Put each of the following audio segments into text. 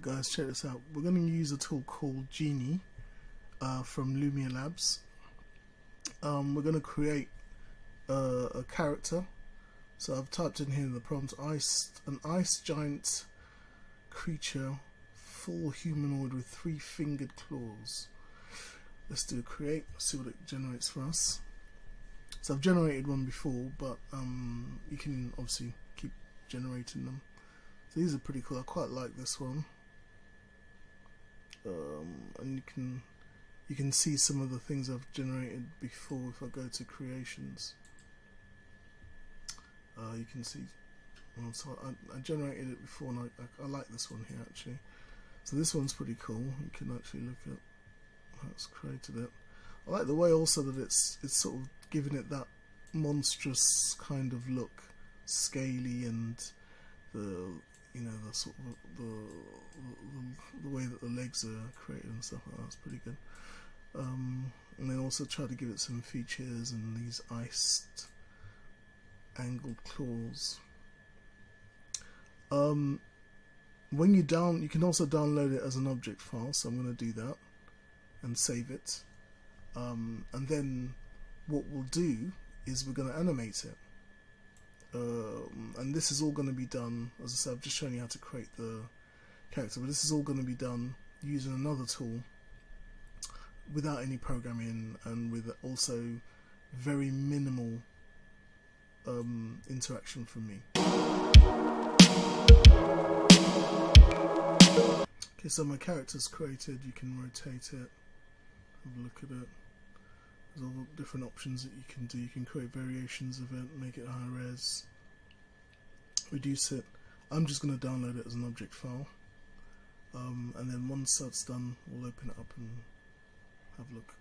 Alright guys, check this out. We're going to use a tool called Genie from LumiaLabs. We're going to create a character. So I've typed in here in the prompt, an ice giant creature, full humanoid with 3-fingered claws. Let's do a create, see what it generates for us. So I've generated one before, but you can obviously keep generating them. So these are pretty cool. I quite like this one, and you can see some of the things I've generated before. If I go to creations, you can see. So I generated it before, and I like this one here actually. So this one's pretty cool. You can actually look at how it's created it. I like the way also that it's sort of giving it that monstrous kind of look, scaly, and the the sort of the way that the legs are created and stuff like that. That's pretty good. And then also try to give it some features and these iced angled claws. When you can also download it as an object file, so I'm going to do that and save it. And then what we'll do is we're going to animate it. And this is all going to be done, as I said, I've just shown you how to create the character, but this is all going to be done using another tool without any programming and with also very minimal interaction from me. Okay, so my character's created. You can rotate it, have a look at it. There's all different options that you can do. You can create variations of it, make it high res, reduce it. I'm just going to download it as an object file, and then once that's done, we'll open it up and have a look.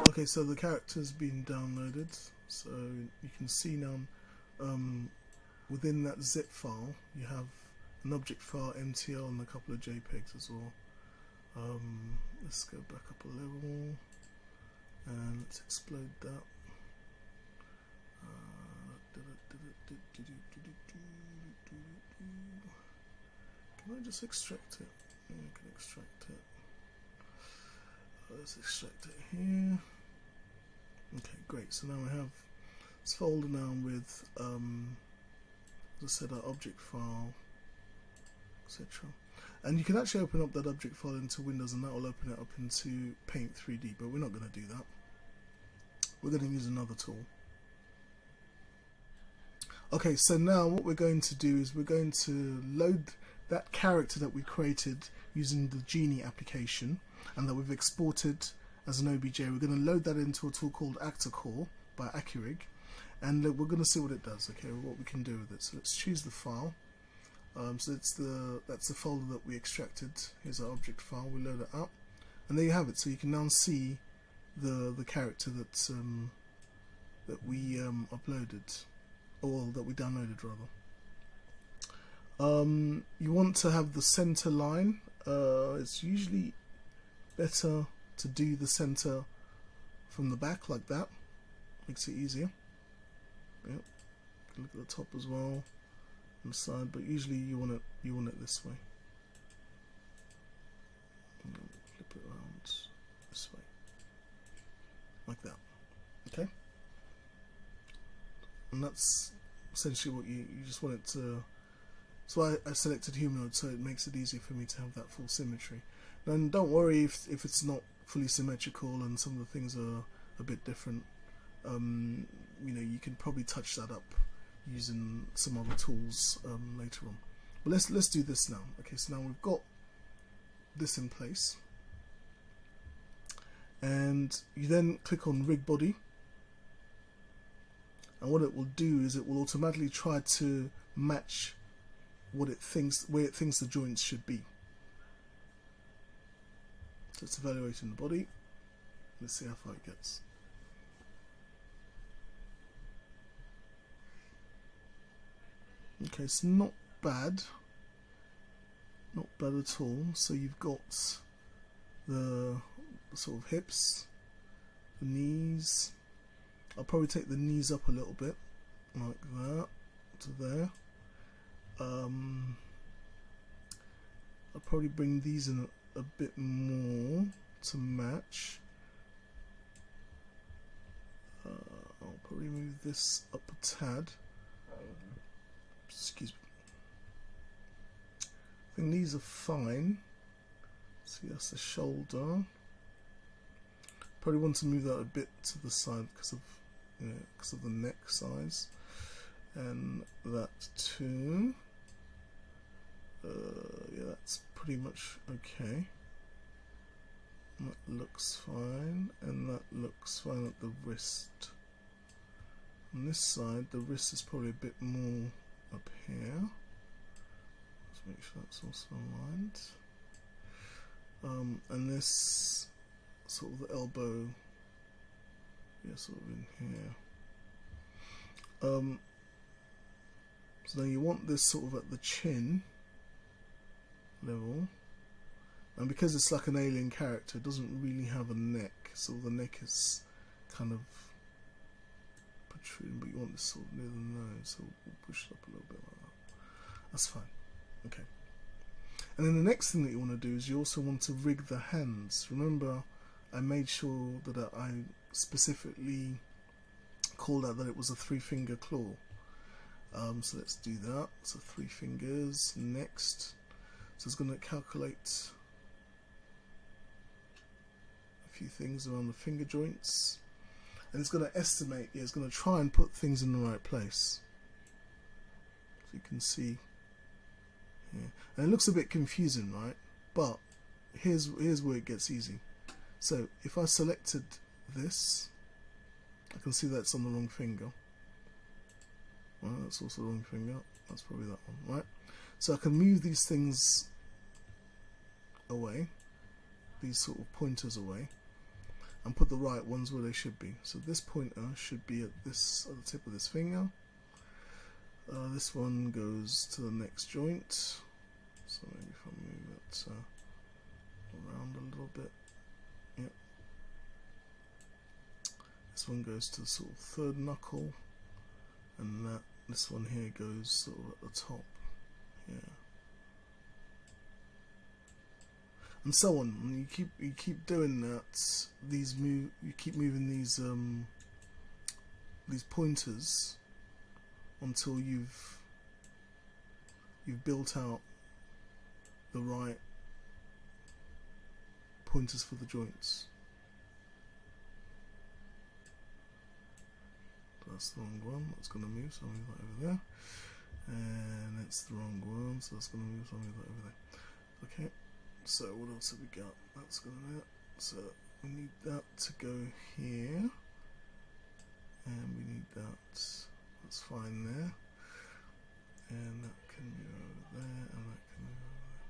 Okay, so the character's been downloaded, so you can see now within that zip file you have an object file, MTL, and a couple of JPEGs as well. Let's go back up a level and let's explode that. Can I just extract it? Yeah, I can extract it. Let's extract it here. Okay, great. So now we have this folder now with, as I said, our object file, etc. And you can actually open up that object file into Windows, and that will open it up into Paint 3D, but we're not going to do that. We're going to use another tool. Okay, so now what we're going to do is we're going to load that character that we created using the Genie application and that we've exported as an OBJ. We're going to load that into a tool called ActorCore by Accuirig, and we're going to see what it does, okay, what we can do with it. So let's choose the file. So that's the folder that we extracted. Here's our object file. We load it up, and there you have it. So you can now see the character that we uploaded, or that we downloaded rather. You want to have the center line. It's usually better to do the center from the back like that. Makes it easier. Yep. Look at the top as well. On the side, but usually you want it this way. Flip it around this way, like that. Okay, and that's essentially what you just want it to. That's why I selected humanoid, so it makes it easier for me to have that full symmetry. And don't worry if it's not fully symmetrical and some of the things are a bit different. You can probably touch that up using some other tools later on. But let's do this now. Okay, so now we've got this in place, and you then click on Rig Body, and what it will do is it will automatically try to match where it thinks the joints should be. So it's evaluating the body. Let's see how far it gets. Okay, it's not bad at all. So you've got the sort of hips, the knees. I'll probably take the knees up a little bit, like that, to there. I'll probably bring these in a bit more to match. I'll probably move this up a tad. Excuse me. I think these are fine. See, that's the shoulder. Probably want to move that a bit to the side because of, you know, because of the neck size, and that too. Yeah, that's pretty much okay. That looks fine, and that looks fine at the wrist. On this side, the wrist is probably a bit more up here. Let's make sure that's also aligned. And this sort of the elbow, yeah, sort of in here. So now you want this sort of at the chin level, and because it's like an alien character, it doesn't really have a neck, so the neck is kind of protruding, but you want this sort of near the nose, so we'll push it up a little bit like that. That's fine. Okay. And then the next thing that you want to do is you also want to rig the hands. Remember, I made sure that I specifically called out that it was a 3-finger claw. So let's do that. So 3 fingers. Next. So it's going to calculate a few things around the finger joints, and it's going to estimate, yeah, it's going to try and put things in the right place. So you can see here, and it looks a bit confusing, right? But here's where it gets easy. So if I selected this, I can see that's on the wrong finger. Well, that's also the wrong finger. That's probably that one, right? So I can move these things away, these sort of pointers away, and put the right ones where they should be. So this pointer should be at the tip of this finger. This one goes to the next joint. So maybe if I move it around a little bit, yep. This one goes to the sort of 3rd knuckle, and this one here goes sort of at the top. Yeah. And so on. And you keep doing that. You keep moving these pointers until you've built out the right pointers for the joints. That's the wrong one. That's going to move, so I'll move that over there. And it's the wrong one, so that's going to move, so I'll move that over there. Okay. So what else have we got? That's going to do. So we need that to go here, and we need that. That's fine there, and that can move over there, and that can move over there.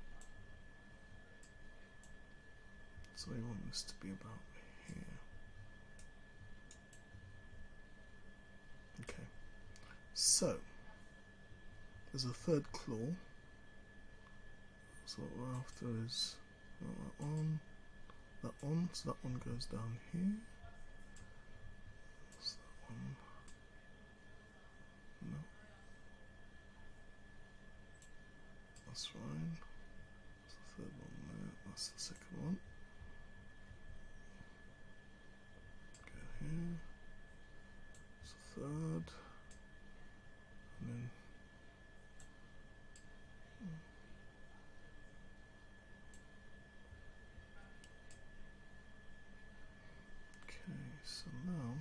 So we want this to be about here. Okay. So there's a 3rd claw. So what we're after is that one, so that one goes down here. What's that one? No. That's fine. That's the 3rd one there, that's the 2nd one. Go here. It's the 3rd. And then so now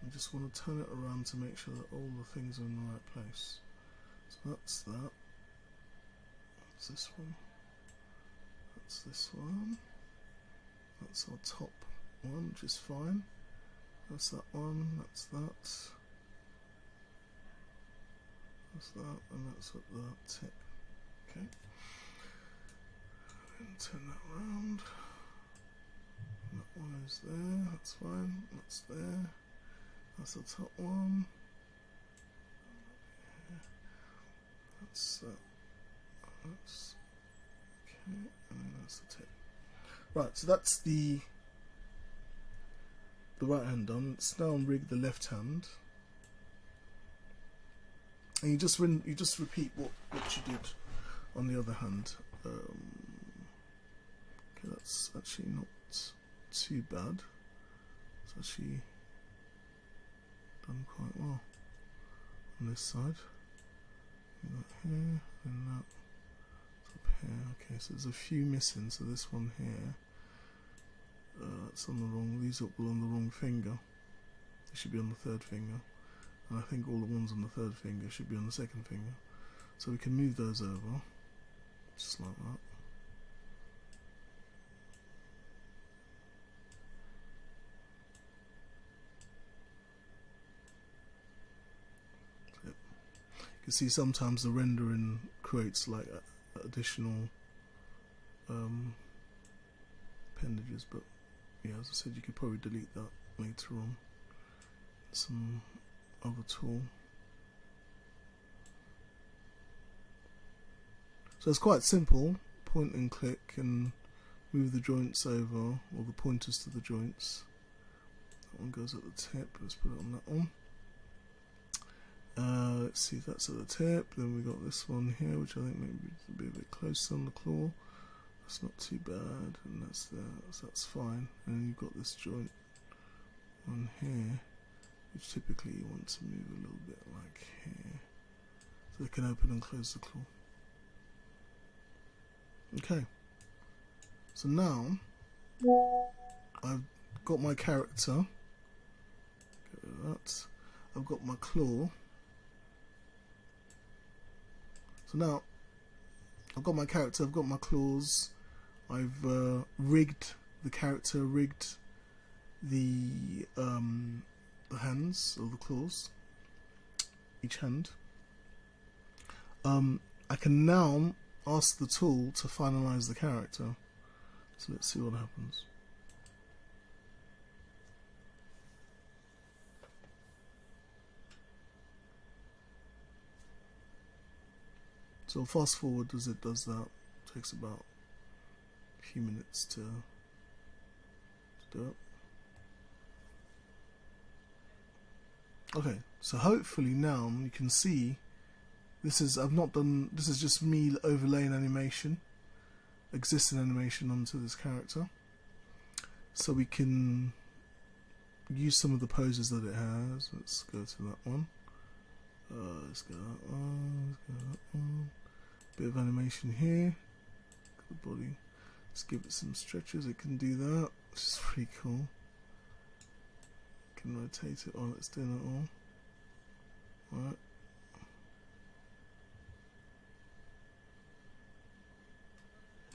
I just want to turn it around to make sure that all the things are in the right place. So that's that. That's this one. That's this one. That's our top one, which is fine. That's that one. That's that. That's that, and that's at the tip. Okay. And turn that around. That one is there, that's fine, that's there, that's the top one, that's that, that's okay, and then that's the tip. Right, so that's the right hand done. Let's now rig the left hand. and you just repeat what you did on the other hand. Okay, that's actually not too bad. It's actually done quite well on this side. That here and that up here. Okay, so there's a few missing. So this one here, it's on the wrong. These are all on the wrong finger. They should be on the third finger, and I think all the ones on the third finger should be on the second finger. So we can move those over, just like that. You can see sometimes the rendering creates like additional appendages, but yeah, as I said, you could probably delete that later on. Some other tool. So it's quite simple. Point and click and move the joints over, or the pointers to the joints. That one goes at the tip. Let's put it on that one. Let's see if that's at the tip. Then we got this one here, which I think maybe be a bit closer on the claw. That's not too bad, and that's there, so that's fine. And then you've got this joint on here, which typically you want to move a little bit like here, so they can open and close the claw. Okay, so now I've got my character. Get rid of that. I've got my claw. So now I've got my character, I've got my claws, I've rigged the character, rigged the hands or the claws, each hand. I can now ask the tool to finalize the character. So let's see what happens. So fast forward as it does that. It takes about a few minutes to do it. Okay, so hopefully now you can see this is this is just me overlaying animation, existing animation onto this character. So we can use some of the poses that it has. Let's go to that one. Let's go that one, let's go that one. Bit of animation here. Got the body. Let's give it some stretches. It can do that, which is pretty cool. Can rotate it while it's doing it all. Alright.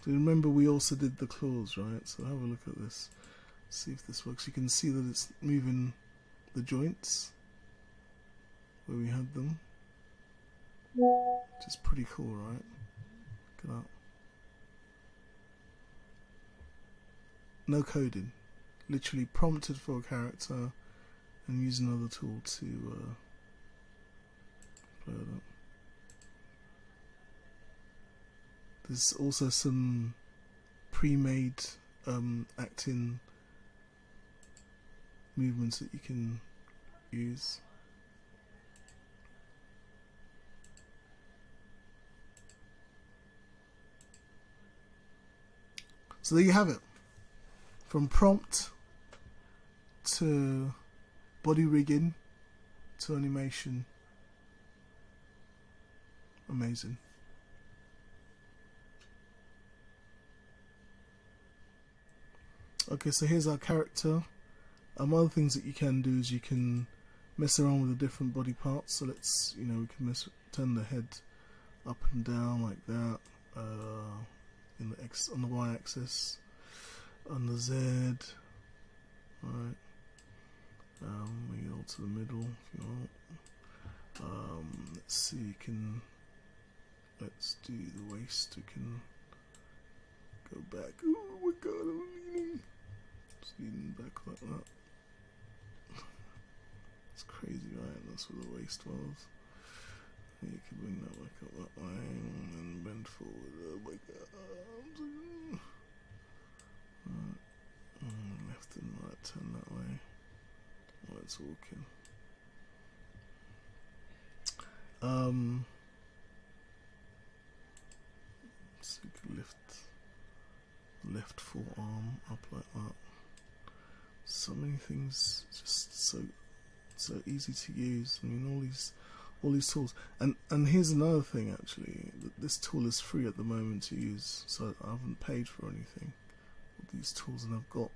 So remember we also did the claws, right? So have a look at this. See if this works. You can see that it's moving the joints where we had them, which is pretty cool, right? Look at that. No coding, literally prompted for a character and use another tool to play with it. There's also some pre-made acting movements that you can use. So there you have it. From prompt to body rigging to animation. Amazing. Okay, so here's our character. Other things that you can do is you can mess around with the different body parts. So let's, we can turn the head up and down like that. In the on the y-axis, on the z. Alright. We go to the middle if you want. Let's see. Let's do the waist. We can go back. Oh my god, I'm leaning. Just leaning back like that. It's crazy, right? That's where the waist was. You can bring that back up that way and bend forward. Oh my god. Right. Left and right, turn that way while it's walking. So you can lift the left forearm up like that. So many things, just so easy to use. I mean, all these tools, and here's another thing actually. This tool is free at the moment to use, so I haven't paid for anything. All these tools, and I've got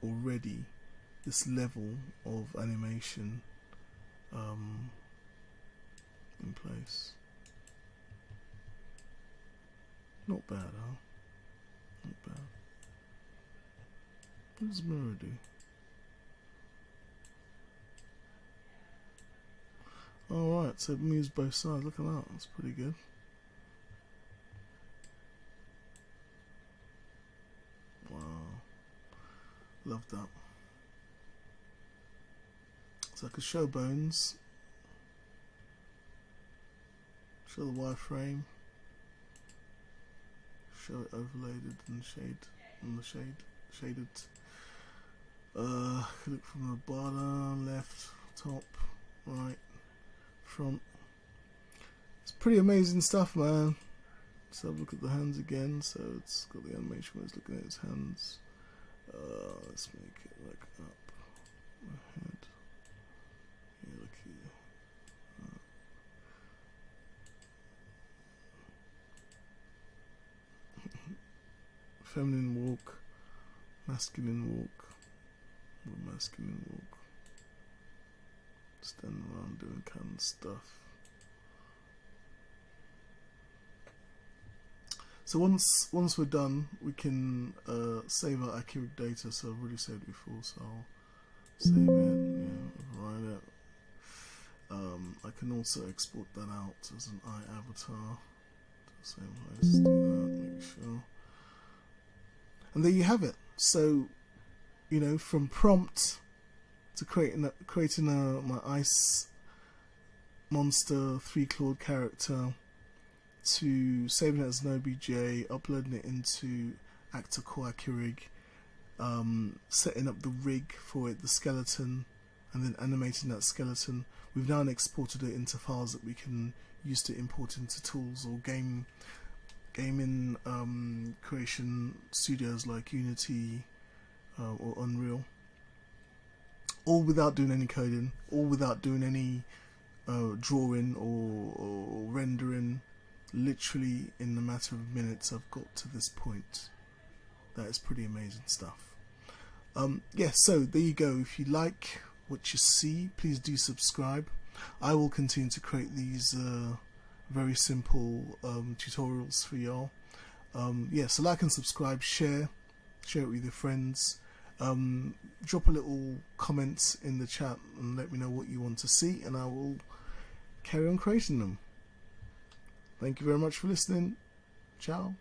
already this level of animation in place. Not bad, huh? Not bad. What does mirror do? Alright, so it moves both sides. Look at that, that's pretty good. Wow. Love that. So I could show bones, show the wireframe, show it overlaid and shaded. Look from the bottom, left, top, right, front. It's pretty amazing stuff, man. Let's have a look at the hands again. So it's got the animation where it's looking at his hands. Let's make it like up. The head. Yeah, look here. Feminine walk, masculine walk, or masculine walk. Standing around doing kind of stuff. So once we're done, we can save our Accuirig data. So I've already saved it before, so I'll save it, yeah, write it. I can also export that out as an avatar. Same place, do that, make sure. And there you have it. So, you know, from prompt to creating my ice monster 3-clawed character, to saving it as an OBJ, uploading it into ActorCore Accuirig, setting up the rig for it, the skeleton, and then animating that skeleton. We've now exported it into files that we can use to import into tools or gaming creation studios like Unity or Unreal, all without doing any coding, all without doing any drawing or rendering. Literally in a matter of minutes I've got to this point. That is pretty amazing stuff. Yeah, so there you go. If you like what you see, please do subscribe. I will continue to create these very simple tutorials for y'all. Yeah, so like and subscribe, share it with your friends. Drop a little comment in the chat and let me know what you want to see, and I will carry on creating them. Thank you very much for listening. Ciao.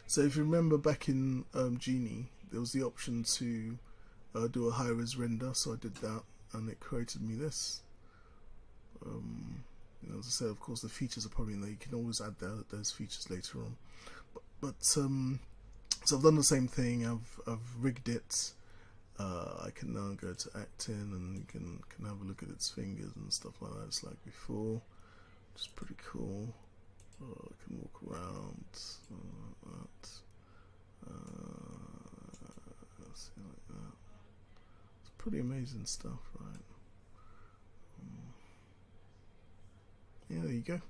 So if you remember back in Genie, there was the option to do a high-res render, so I did that and it created me this. You know, as I said, of course the features are probably in there. You can always add those features later on. But so I've done the same thing. I've rigged it. I can now go to acting and you can have a look at its fingers and stuff like that. It's like before. It's pretty cool. I can walk around like that. See, like that. It's pretty amazing stuff, right? Yeah, there you go.